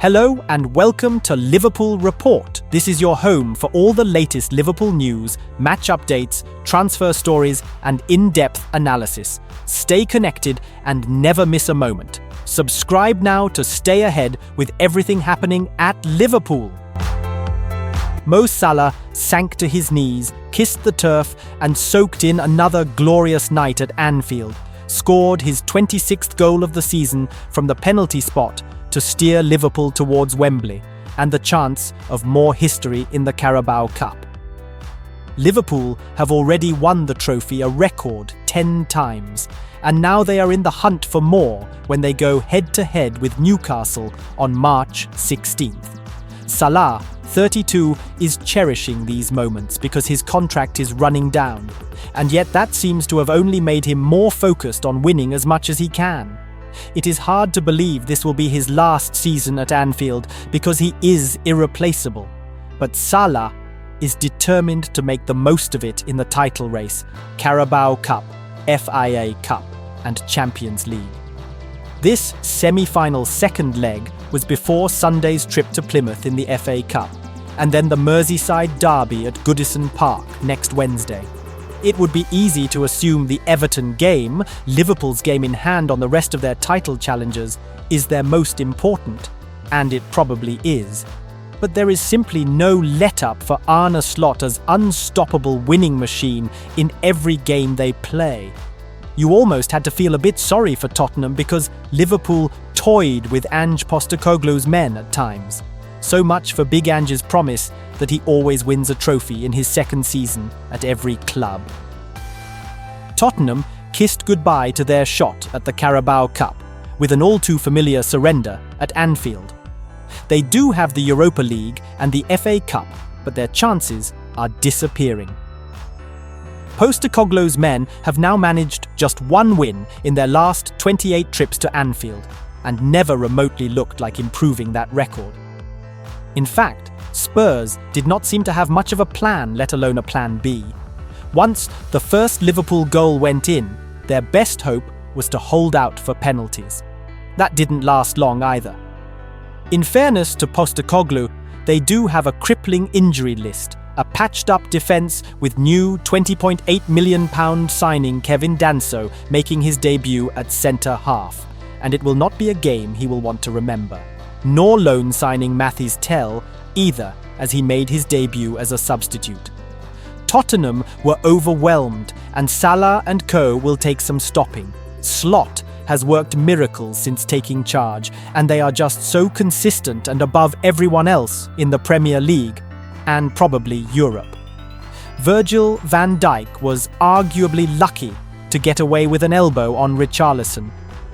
Hello and welcome to Liverpool Report. This is your home for all the latest Liverpool news, match updates, transfer stories, and in-depth analysis. Stay connected and never miss a moment. Subscribe now to stay ahead with everything happening at Liverpool. Mo Salah sank to his knees, kissed the turf, and soaked in another glorious night at Anfield. Scored his 26th goal of the season from the penalty spot to steer Liverpool towards Wembley and the chance of more history in the Caraba Cup. Liverpool have already won the trophy a record 10 times, and now they are in the hunt for more when they go head-to-head with Newcastle on March 16th. Salah, 32, is cherishing these moments because his contract is running down, and yet that seems to have only made him more focused on winning as much as he can. It is hard to believe this will be his last season at Anfield because he is irreplaceable. But Salah is determined to make the most of it in the title race, Carabao Cup, FIA Cup, and Champions League. This semi-final second leg was before Sunday's trip to Plymouth in the FA Cup, and then the Merseyside derby at Goodison Park next Wednesday. It would be easy to assume the Everton game, Liverpool's game in hand on the rest of their title challengers, is their most important, and it probably is. But there is simply no let-up for Arneslot's unstoppable winning machine in every game they play. You almost had to feel a bit sorry for Tottenham because Liverpool toyed with Ange Postecoglou's men at times. So much for Big Ange's promise that he always wins a trophy in his second season at every club. Tottenham kissed goodbye to their shot at the Carabao Cup with an all-too-familiar surrender at Anfield. They do have the Europa League and the FA Cup, but their chances are disappearing. Postecoglou's men have now managed just one win in their last 28 trips to Anfield, and never remotely looked like improving that record. In fact, Spurs did not seem to have much of a plan, let alone a plan B. Once the first Liverpool goal went in, their best hope was to hold out for penalties. That didn't last long either. In fairness to Postecoglou, they do have a crippling injury list, a patched-up defence with new £20.8 million signing Kevin Danso making his debut at centre-half, and it will not be a game he will want to remember. Nor loan signing Mathys Tel either, as he made his debut as a substitute. Tottenham were overwhelmed, and Salah and co will take some stopping. Slot has worked miracles since taking charge, and they are just so consistent and above everyone else in the Premier League, and probably Europe. Virgil-van-Dijk was arguably lucky to get away with an elbow on Richarlison,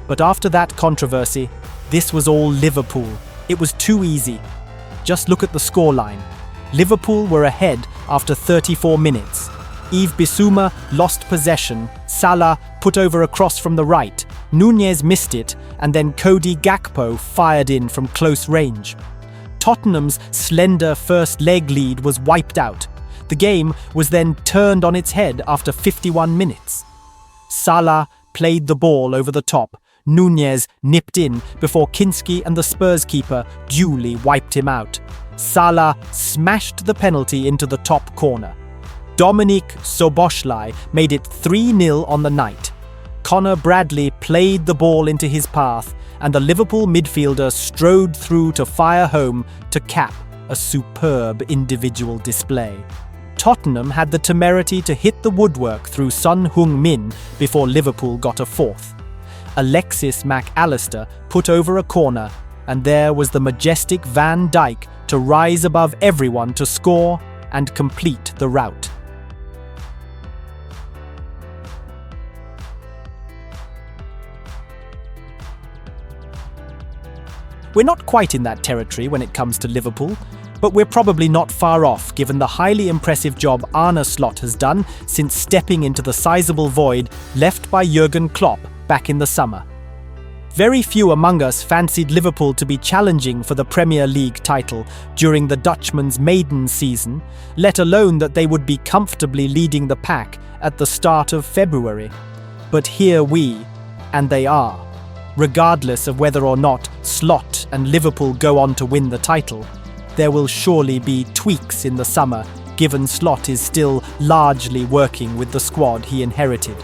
but after that controversy, this was all Liverpool. It was too easy. Just look at the scoreline. Liverpool were ahead after 34 minutes. Yves Bissouma lost possession, Salah put over a cross from the right, Núñez missed it, and then Cody Gakpo fired in from close range. Tottenham's slender first leg lead was wiped out. The game was then turned on its head after 51 minutes. Salah played the ball over the top. Núñez nipped in before Kinski and the Spurs keeper duly wiped him out. Salah smashed the penalty into the top corner. Dominik Szoboszlai made it 3-0 on the night. Connor Bradley played the ball into his path, and the Liverpool midfielder strode through to fire home to cap a superb individual display. Tottenham had the temerity to hit the woodwork through Son Heung-min before Liverpool got a fourth. Alexis Mac Allister put over a corner, and there was the majestic Van Dijk to rise above everyone to score and complete the rout. We're not quite in that territory when it comes to Liverpool, but we're probably not far off given the highly impressive job Arneslot has done since stepping into the sizable void left by Jurgen Klopp back in the summer. Very few among us fancied Liverpool to be challenging for the Premier League title during the Dutchman's maiden season, let alone that they would be comfortably leading the pack at the start of February. But here we, and they are, regardless of whether or not Slot and Liverpool go on to win the title, there will surely be tweaks in the summer, given Slot is still largely working with the squad he inherited.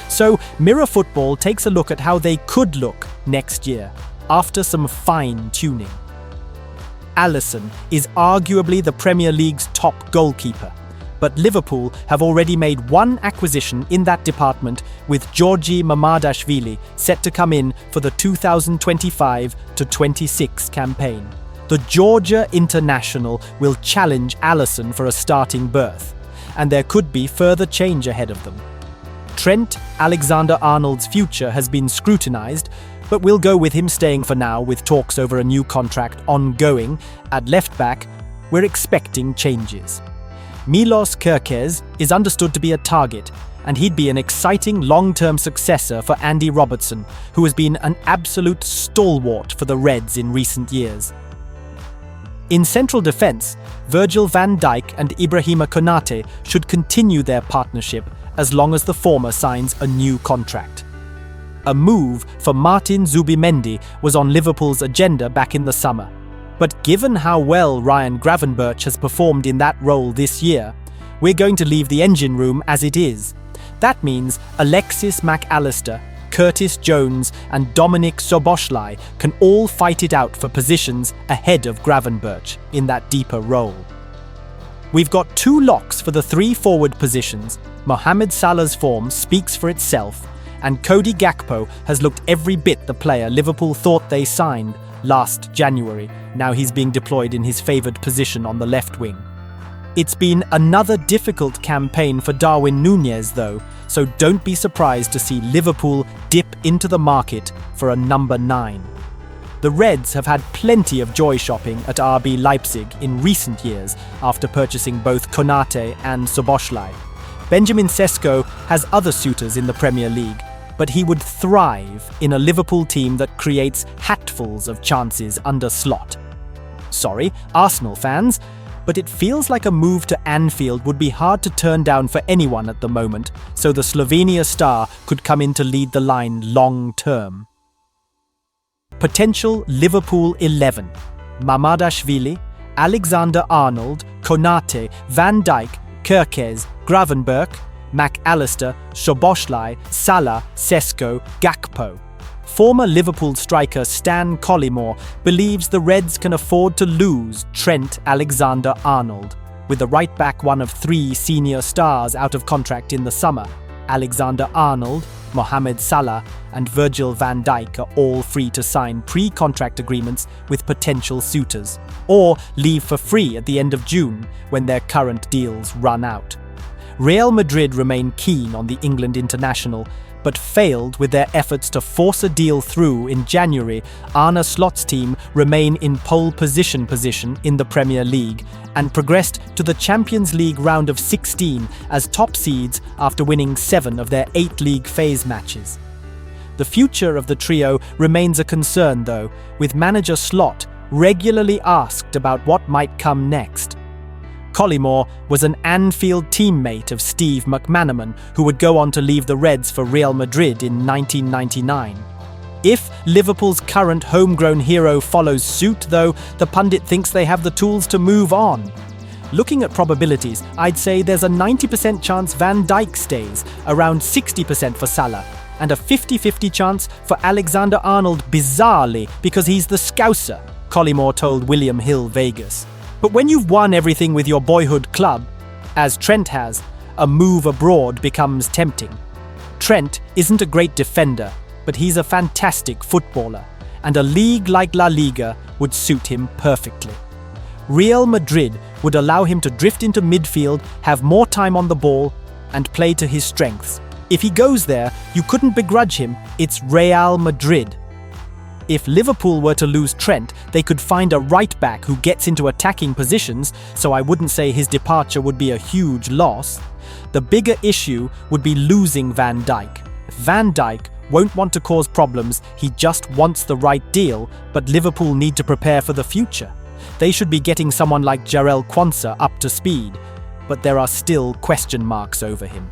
So Mirror Football takes a look at how they could look next year, after some fine-tuning. Alisson is arguably the Premier League's top goalkeeper, but Liverpool have already made one acquisition in that department, with Georgi Mamardashvili set to come in for the 2025-26 campaign. The Georgia international will challenge Alisson for a starting berth, and there could be further change ahead of them. Trent Alexander-Arnold's future has been scrutinised, but we'll go with him staying for now, with talks over a new contract ongoing. At left-back, we're expecting changes. Milos Kerkez is understood to be a target, and he'd be an exciting long-term successor for Andy Robertson, who has been an absolute stalwart for the Reds in recent years. In central defence, Virgil van Dijk and Ibrahima Konate should continue their partnership as long as the former signs a new contract. A move for Martin Zubimendi was on Liverpool's agenda back in the summer, but given how well Ryan Gravenberch has performed in that role this year, we're going to leave the engine room as it is. That means Alexis Mac Allister, Curtis Jones and Dominic Szoboszlai can all fight it out for positions ahead of Gravenberch in that deeper role. We've got two locks for the three forward positions. Mohamed Salah's form speaks for itself, and Cody Gakpo has looked every bit the player Liverpool thought they signed last January. Now he's being deployed in his favoured position on the left wing. It's been another difficult campaign for Darwin Núñez though, so don't be surprised to see Liverpool dip into the market for a number 9. The Reds have had plenty of joy shopping at RB Leipzig in recent years after purchasing both Konate and Szoboszlai. Benjamin Sesko has other suitors in the Premier League, but he would thrive in a Liverpool team that creates hatfuls of chances under Slot. Sorry, Arsenal fans, but it feels like a move to Anfield would be hard to turn down for anyone at the moment, so the Slovenia star could come in to lead the line long-term. Potential Liverpool 11: Mamardashvili, Alexander-Arnold, Konate, Van Dijk, Kerkez, Gravenberch, Mac Allister, Szoboszlai, Salah, Sesko, Gakpo. Former Liverpool striker Stan Collymore believes the Reds can afford to lose Trent Alexander-Arnold, with the right-back one of 3 senior stars out of contract in the summer. Alexander-Arnold, Mohamed Salah and Virgil van Dijk are all free to sign pre-contract agreements with potential suitors, or leave for free at the end of June when their current deals run out. Real Madrid remain keen on the England international, but failed with their efforts to force a deal through in January. Arne Slot's team remain in pole position in the Premier League and progressed to the Champions League round of 16 as top seeds after winning 7 of their 8 league phase matches. The future of the trio remains a concern though, with manager Slot regularly asked about what might come next. Collymore was an Anfield teammate of Steve McManaman, who would go on to leave the Reds for Real Madrid in 1999. If Liverpool's current homegrown hero follows suit, though, the pundit thinks they have the tools to move on. Looking at probabilities, I'd say there's a 90% chance Van Dijk stays, around 60% for Salah, and a 50-50 chance for Alexander-Arnold, bizarrely, because he's the Scouser, Collymore told William Hill Vegas. But when you've won everything with your boyhood club, as Trent has, a move abroad becomes tempting. Trent isn't a great defender, but he's a fantastic footballer, and a league like La Liga would suit him perfectly. Real Madrid would allow him to drift into midfield, have more time on the ball, and play to his strengths. If he goes there, you couldn't begrudge him. It's Real Madrid. If Liverpool were to lose Trent, they could find a right-back who gets into attacking positions, so I wouldn't say his departure would be a huge loss. The bigger issue would be losing Van Dijk. Van Dijk won't want to cause problems, he just wants the right deal, but Liverpool need to prepare for the future. They should be getting someone like Jarell Quansah up to speed, but there are still question marks over him.